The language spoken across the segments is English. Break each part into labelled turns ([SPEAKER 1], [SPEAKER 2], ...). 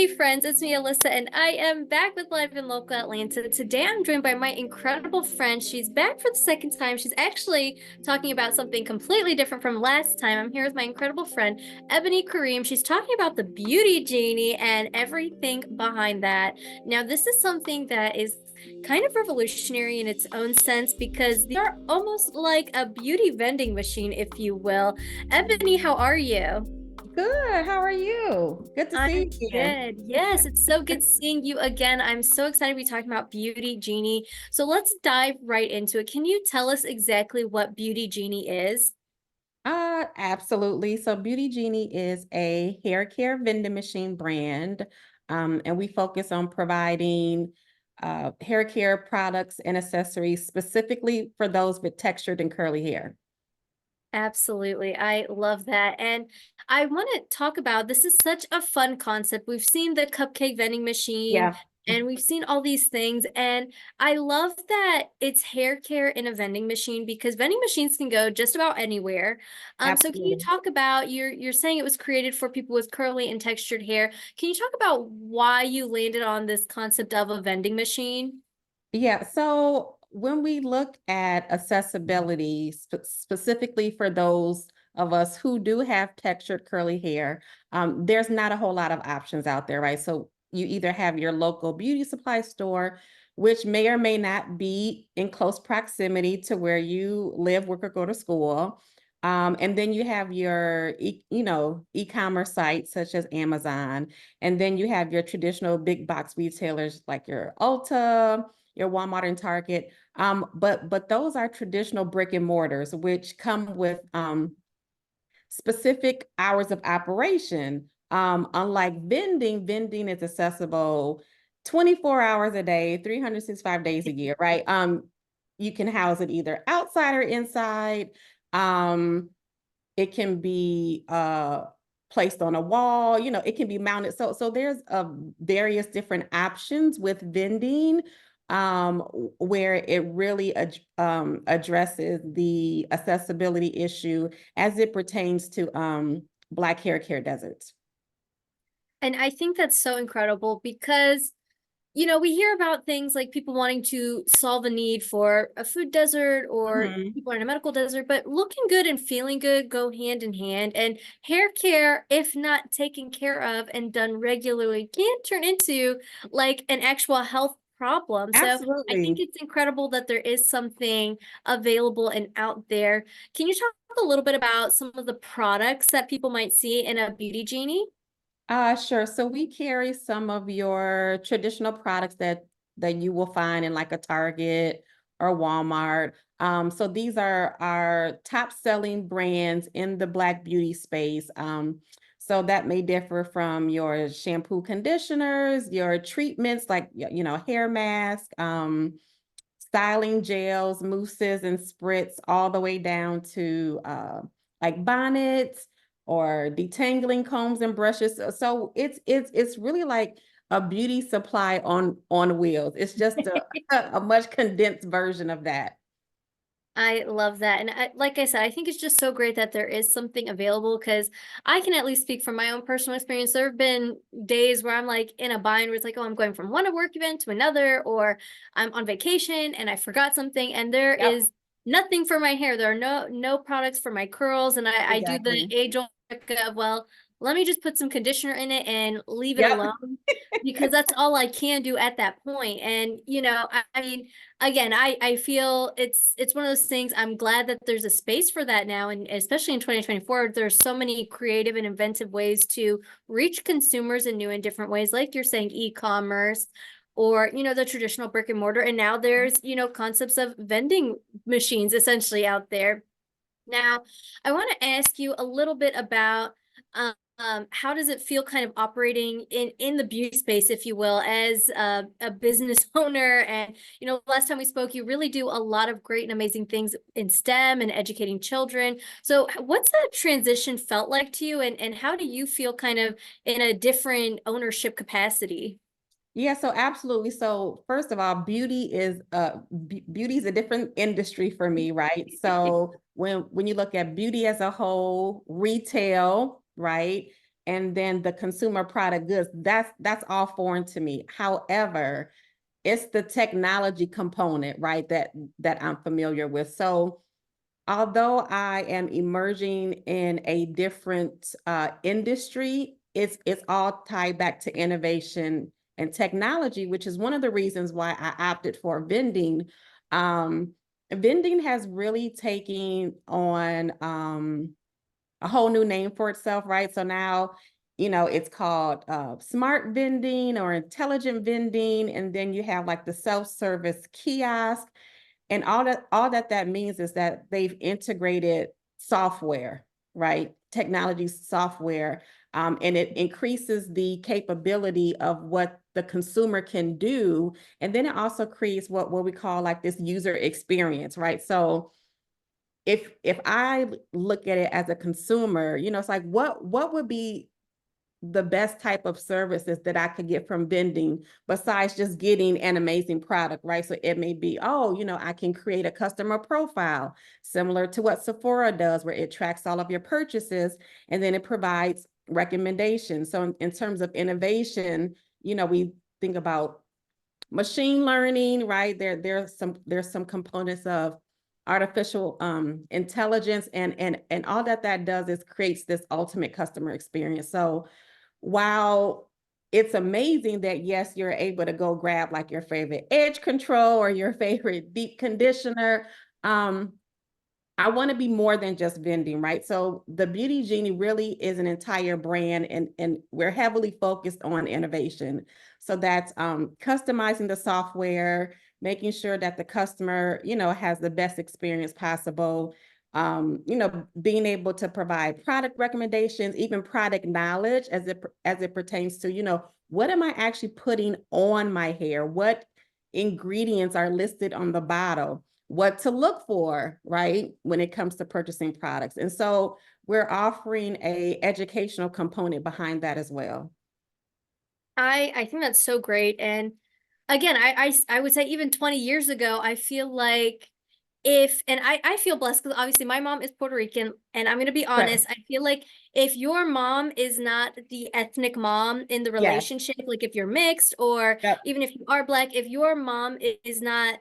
[SPEAKER 1] Hey friends, it's me Alyssa and I am back with Live in Local Atlanta. Today I'm joined by my incredible friend. She's back for the second time. She's actually talking about something completely different from last time. I'm here with my incredible friend, Ebony Kareem. She's talking about the Beauty Genie and everything behind that. Now, this is something that is kind of revolutionary in its own sense because they are almost like a beauty vending machine, if you will. Ebony, how are you?
[SPEAKER 2] Good. How are you? Good to see
[SPEAKER 1] I'm
[SPEAKER 2] you again.
[SPEAKER 1] good. Yes, it's so good seeing you again. I'm so excited to be talking about Beauty Genie. So let's dive right into it. Can you tell us exactly what Beauty Genie is?
[SPEAKER 2] Absolutely. So Beauty Genie is a hair care vending machine brand, and we focus on providing hair care products and accessories specifically for those with textured and curly hair.
[SPEAKER 1] Absolutely. I love that. And I want to talk about this is such a fun concept. We've seen the cupcake vending machine
[SPEAKER 2] Yeah,
[SPEAKER 1] and we've seen all these things. And I love that it's hair care in a vending machine because vending machines can go just about anywhere. So can you
[SPEAKER 2] absolutely.
[SPEAKER 1] talk about you're saying it was created for people with curly and textured hair. Can you talk about why you landed on this concept of a vending machine?
[SPEAKER 2] Yeah, so when we look at accessibility, specifically for those of us who do have textured curly hair, there's not a whole lot of options out there, right? So you either have your local beauty supply store, which may or may not be in close proximity to where you live, work, or go to school. And then you have your, e-commerce sites such as Amazon. And then you have your traditional big box retailers like your Ulta, your Walmart and Target. But those are traditional brick and mortars, which come with specific hours of operation. Unlike vending is accessible 24 hours a day, 365 days a year, right? You can house it either outside or inside. Um, it can be placed on a wall, it can be mounted. So there's various different options with vending, where it really addresses the accessibility issue as it pertains to Black hair care deserts.
[SPEAKER 1] And I think that's so incredible because we hear about things like people wanting to solve a need for a food desert or
[SPEAKER 2] Mhm.
[SPEAKER 1] people in a medical desert, but looking good and feeling good go hand in hand. And hair care, if not taken care of and done regularly, can turn into like an actual health problem. So I think
[SPEAKER 2] Absolutely.
[SPEAKER 1] it's incredible that there is something available and out there. Can you talk a little bit about some of the products that people might see in a Beauty Genie?
[SPEAKER 2] Sure. So we carry some of your traditional products that you will find in like a Target or Walmart. So these are our top selling brands in the Black beauty space. So that may differ from your shampoo conditioners, your treatments like hair mask, styling gels, mousses, and spritz, all the way down to like bonnets or detangling combs and brushes. So it's really like a beauty supply on wheels. It's just a much condensed version of that.
[SPEAKER 1] I love that. And like I said, I think it's just so great that there is something available because I can at least speak from my own personal experience. There have been days where I'm like in a bind where it's like, oh, I'm going from one work event to another, or I'm on vacation and I forgot something, and there
[SPEAKER 2] Yep,
[SPEAKER 1] is nothing for my hair. There are no products for my curls, and I do the
[SPEAKER 2] exactly.
[SPEAKER 1] age old trick of, well, let me just put some conditioner in it and leave it
[SPEAKER 2] Yep.
[SPEAKER 1] alone because that's all I can do at that point. And I mean, again, I feel it's one of those things. I'm glad that there's a space for that now, and especially in 2024 there's so many creative and inventive ways to reach consumers in new and different ways, like you're saying, e-commerce, or the traditional brick and mortar. And now there's concepts of vending machines essentially out there. Now, I want to ask you a little bit about how does it feel kind of operating in the beauty space, if you will, as a business owner? And last time we spoke, you really do a lot of great and amazing things in STEM and educating children. So, what's that transition felt like to you, and how do you feel kind of in a different ownership capacity?
[SPEAKER 2] Yeah, so absolutely. So first of all, beauty is a different industry for me, right? So when you look at beauty as a whole, retail, right? and then the consumer product goods, that's all foreign to me. However, it's the technology component, right, that I'm familiar with. So although I am emerging in a different industry, it's all tied back to innovation and technology, which is one of the reasons why I opted for vending. Um, Vending has really taken on a whole new name for itself, right? So now, it's called smart vending or intelligent vending, and then you have like the self-service kiosk, and all that means is that they've integrated software, right? Technology software, and it increases the capability of what the consumer can do, and then it also creates what we call like this user experience, right? So if I look at it as a consumer, it's like what would be the best type of services that I could get from vending besides just getting an amazing product, right? So it may be, oh, I can create a customer profile similar to what Sephora does, where it tracks all of your purchases and then it provides recommendations. So in terms of innovation, we think about machine learning, right? There's some components of artificial intelligence, and all that does is creates this ultimate customer experience. So while it's amazing that yes, you're able to go grab like your favorite edge control or your favorite deep conditioner, um, I want to be more than just vending, right? So the Beauty Genie really is an entire brand, and we're heavily focused on innovation. So that's customizing the software, making sure that the customer, has the best experience possible. Being able to provide product recommendations, even product knowledge as it pertains to, what am I actually putting on my hair? What ingredients are listed on the bottle? What to look for, right, when it comes to purchasing products. And so we're offering a educational component behind that as well.
[SPEAKER 1] I think that's so great. And again, I would say even 20 years ago, I feel like if and I feel blessed because obviously my mom is Puerto Rican, and I'm gonna be
[SPEAKER 2] Right.
[SPEAKER 1] honest, I feel like if your mom is not the ethnic mom in the
[SPEAKER 2] Yes.
[SPEAKER 1] relationship, like if you're mixed or
[SPEAKER 2] Yep.
[SPEAKER 1] even if you are black, if your mom is not,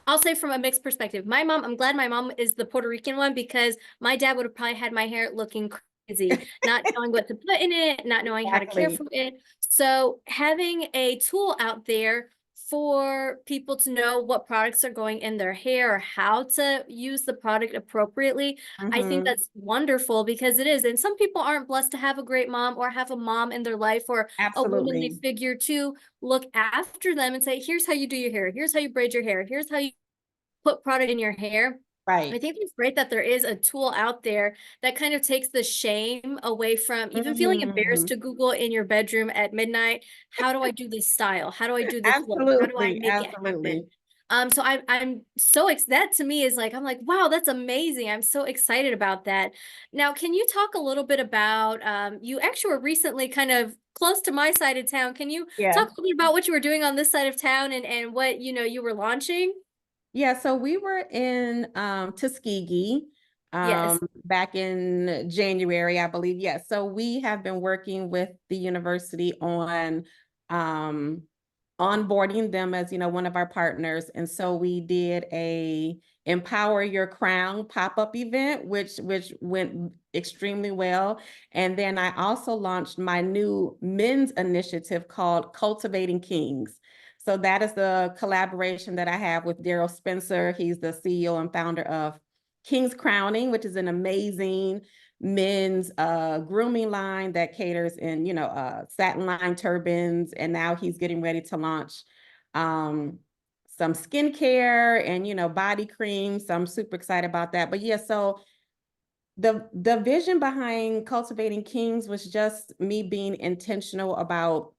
[SPEAKER 1] I'll say from a mixed perspective, my mom, I'm glad my mom is the Puerto Rican one because my dad would have probably had my hair looking crazy, not knowing what to put in it, not knowing how to care
[SPEAKER 2] Exactly.
[SPEAKER 1] for it. So having a tool out there for people to know what products are going in their hair or how to use the product appropriately, I think
[SPEAKER 2] Hmm.
[SPEAKER 1] that's wonderful because it is. And some people aren't blessed to have a great mom or have a mom in their life or a womanly
[SPEAKER 2] Absolutely.
[SPEAKER 1] figure to look after them and say, here's how you do your hair, here's how you braid your hair, here's how you put product in your hair. I
[SPEAKER 2] Right.
[SPEAKER 1] think it's great that there is a tool out there that kind of takes the shame away from even feeling embarrassed
[SPEAKER 2] Mhm.
[SPEAKER 1] to Google in your bedroom at midnight. How do I do this style? How do I do this look? How do I
[SPEAKER 2] Absolutely.
[SPEAKER 1] make it happen?
[SPEAKER 2] Absolutely.
[SPEAKER 1] So I'm so that to me is like I'm like, wow, that's amazing. I'm so excited about that. Now, can you talk a little bit about you actually were recently kind of close to my side of town. Can you
[SPEAKER 2] Yeah.
[SPEAKER 1] talk a little bit about what you were doing on this side of town and what you were launching?
[SPEAKER 2] Yeah, so we were in Tuskegee
[SPEAKER 1] Yes.
[SPEAKER 2] back in January, I believe. Yeah, so we have been working with the university on um, onboarding them as, one of our partners. And so we did a Empower Your Crown pop-up event, which went extremely well. And then I also launched my new men's initiative called Cultivating Kings. So that is the collaboration that I have with Daryl Spencer. He's the CEO and founder of King's Crowning, which is an amazing men's grooming line that caters in, satin line turbans. And now he's getting ready to launch some skincare and, body cream. So I'm super excited about that. But yeah, so the vision behind Cultivating Kings was just me being intentional about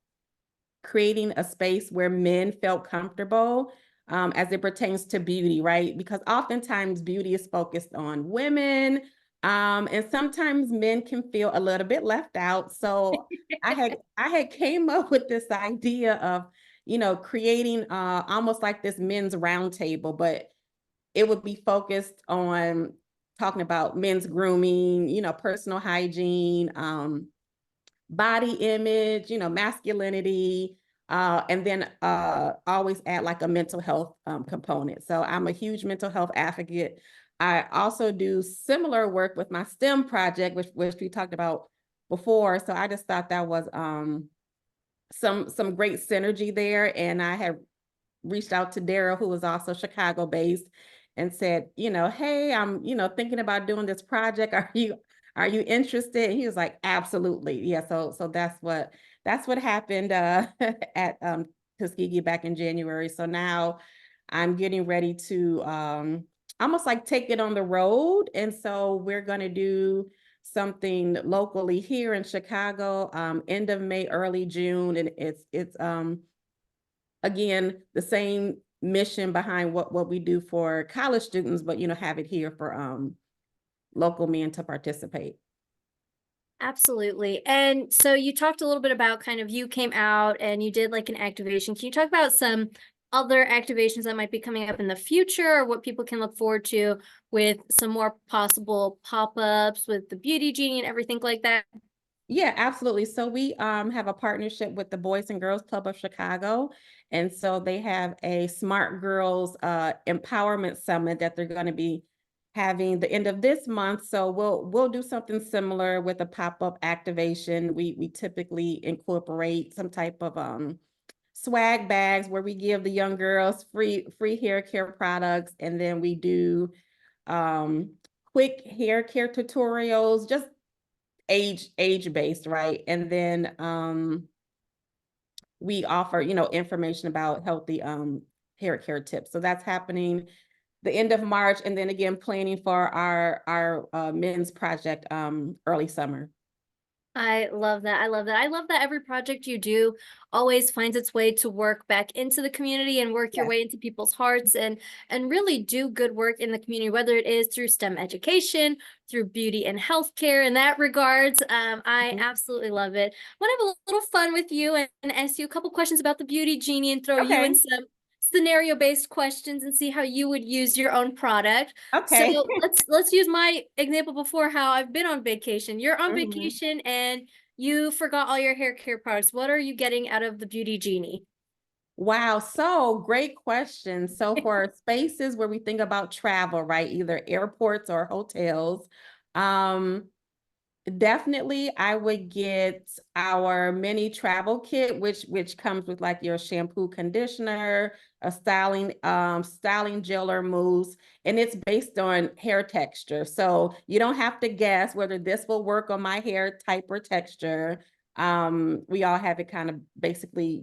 [SPEAKER 2] creating a space where men felt comfortable as it pertains to beauty, right? Because oftentimes beauty is focused on women, and sometimes men can feel a little bit left out. So I had came up with this idea of, creating almost like this men's roundtable, but it would be focused on talking about men's grooming, personal hygiene, body image, masculinity, and then always add like a mental health component. So I'm a huge mental health advocate. I also do similar work with my STEM project, which we talked about before. So I just thought that was some great synergy there. And I had reached out to Daryl, who was also Chicago based, and said, hey, I'm, thinking about doing this project. Are you interested? And he was like, absolutely. Yeah. So that's what happened at Tuskegee back in January. So now I'm getting ready to almost like take it on the road. And so we're gonna do something locally here in Chicago, end of May, early June. And it's again, the same mission behind what we do for college students, but have it here for local men to participate.
[SPEAKER 1] Absolutely. And so you talked a little bit about kind of you came out and you did like an activation. Can you talk about some other activations that might be coming up in the future or what people can look forward to with some more possible pop-ups with the Beauty Genie and everything like that?
[SPEAKER 2] Yeah, absolutely. So we have a partnership with the Boys and Girls Club of Chicago. And so they have a Smart Girls Empowerment Summit that they're going to be having the end of this month. So we'll do something similar with a pop-up activation. We typically incorporate some type of swag bags where we give the young girls free hair care products, and then we do um quick hair care tutorials, just age based, right? And then we offer, information about healthy hair care tips. So that's happening the end of March, and then again planning for our men's project early summer.
[SPEAKER 1] I love that. I love that. I love that every project you do always finds its way to work back into the community and work your
[SPEAKER 2] Yes.
[SPEAKER 1] way into people's hearts and really do good work in the community, whether it is through STEM education, through beauty and healthcare in that regards. I
[SPEAKER 2] Mhm.
[SPEAKER 1] absolutely love it. I want to have a little fun with you and ask you a couple questions about the Beauty Genie and throw you in
[SPEAKER 2] Okay.
[SPEAKER 1] some scenario-based questions and see how you would use your own product. So
[SPEAKER 2] Okay.
[SPEAKER 1] let's use my example before how I've been on vacation. You're on
[SPEAKER 2] Mhm.
[SPEAKER 1] vacation and you forgot all your hair care products. What are you getting out of the Beauty Genie?
[SPEAKER 2] Wow, so great question. So for spaces where we think about travel, right, either airports or hotels, um, definitely, I would get our mini travel kit, which comes with like your shampoo, conditioner, a styling gel or mousse, and it's based on hair texture. So you don't have to guess whether this will work on my hair type or texture. We all have it kind of basically,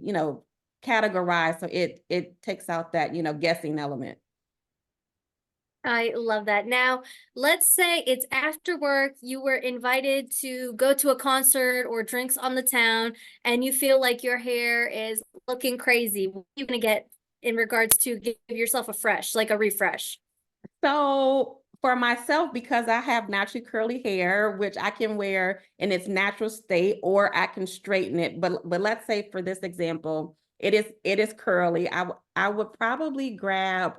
[SPEAKER 2] categorized, so it takes out that, guessing element.
[SPEAKER 1] I love that. Now, let's say it's after work, you were invited to go to a concert or drinks on the town, and you feel like your hair is looking crazy. What are you gonna get in regards to give yourself a fresh, like a refresh?
[SPEAKER 2] So for myself, because I have naturally curly hair, which I can wear in its natural state, or I can straighten it. But let's say for this example, it is curly. I would probably grab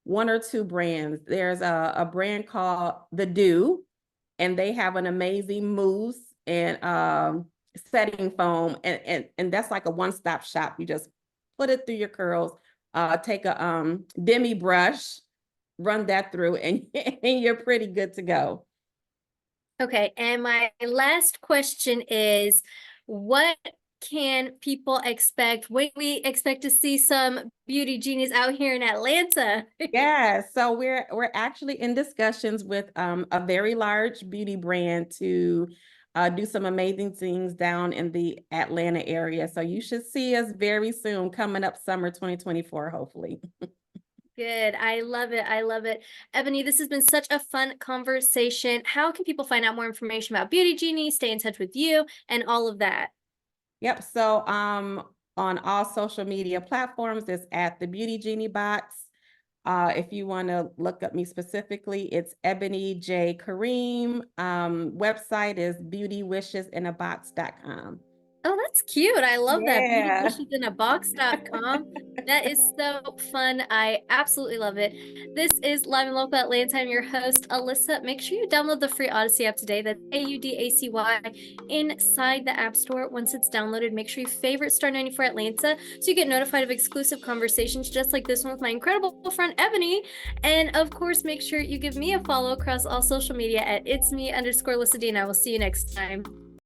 [SPEAKER 2] one or two brands. There's a brand called The Dew, and they have an amazing mousse and setting foam, and that's like a one-stop shop. You just put it through your curls, take a demi brush, run that through, and and you're pretty good to go.
[SPEAKER 1] Okay, and my last question is, what can people expect when we expect to see some beauty genies out here in Atlanta?
[SPEAKER 2] Yeah, so we're actually in discussions with a very large beauty brand to do some amazing things down in the Atlanta area. So you should see us very soon, coming up summer 2024, hopefully.
[SPEAKER 1] Good. I love it. I love it. Ebony, this has been such a fun conversation. How can people find out more information about Beauty Genie, stay in touch with you, and all of that?
[SPEAKER 2] Yep. So on all social media platforms, it's at the Beauty Genie Box. If you want to look up me specifically, it's Ebony J. Kareem. Website is beautywishesinabox.com.
[SPEAKER 1] Oh, that's cute. I love that. Beauty
[SPEAKER 2] Yeah.
[SPEAKER 1] dishes in a box.com. That is so fun. I absolutely love it. This is Live and Local Atlanta. I'm your host, Alyssa. Make sure you download the free Odyssey app today. That's AUDACY inside the App Store. Once it's downloaded, make sure you favorite Star 94 Atlanta so you get notified of exclusive conversations just like this one with my incredible friend Ebony. And of course, make sure you give me a follow across all social media at It's Me _Lyssa D, and I will see you next time.